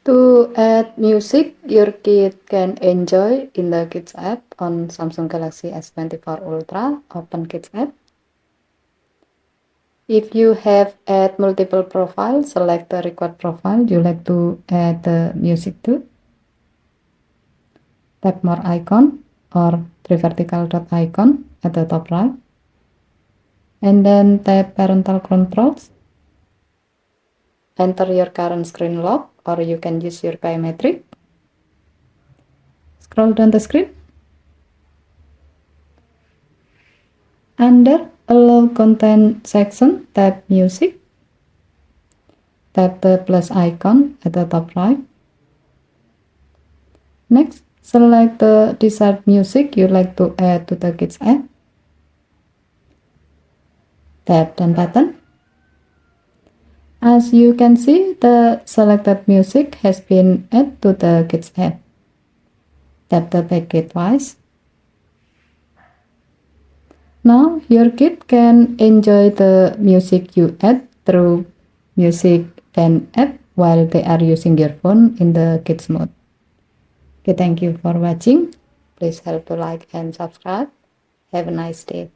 To add music your kid can enjoy in the Kids app on Samsung Galaxy S24 Ultra, open Kids app. If you have add multiple profiles, select the record profile you like to add the music to. Tap more icon or three vertical dot icon at the top right. And then tap parental controls. Enter your current screen lock or you can use your biometric. Scroll down the screen. Under Allow Content section, tap Music. Tap the plus icon at the top right. Next, select the desired music you like to add to the Kids app. Tap Done button. As you can see, the selected music has been added to the Kids app. Tap the back key twice. Now your kid can enjoy the music you add through Music Fan app while they are using your phone in the Kids mode. Okay, thank you for watching. Please help to like and subscribe. Have a nice day.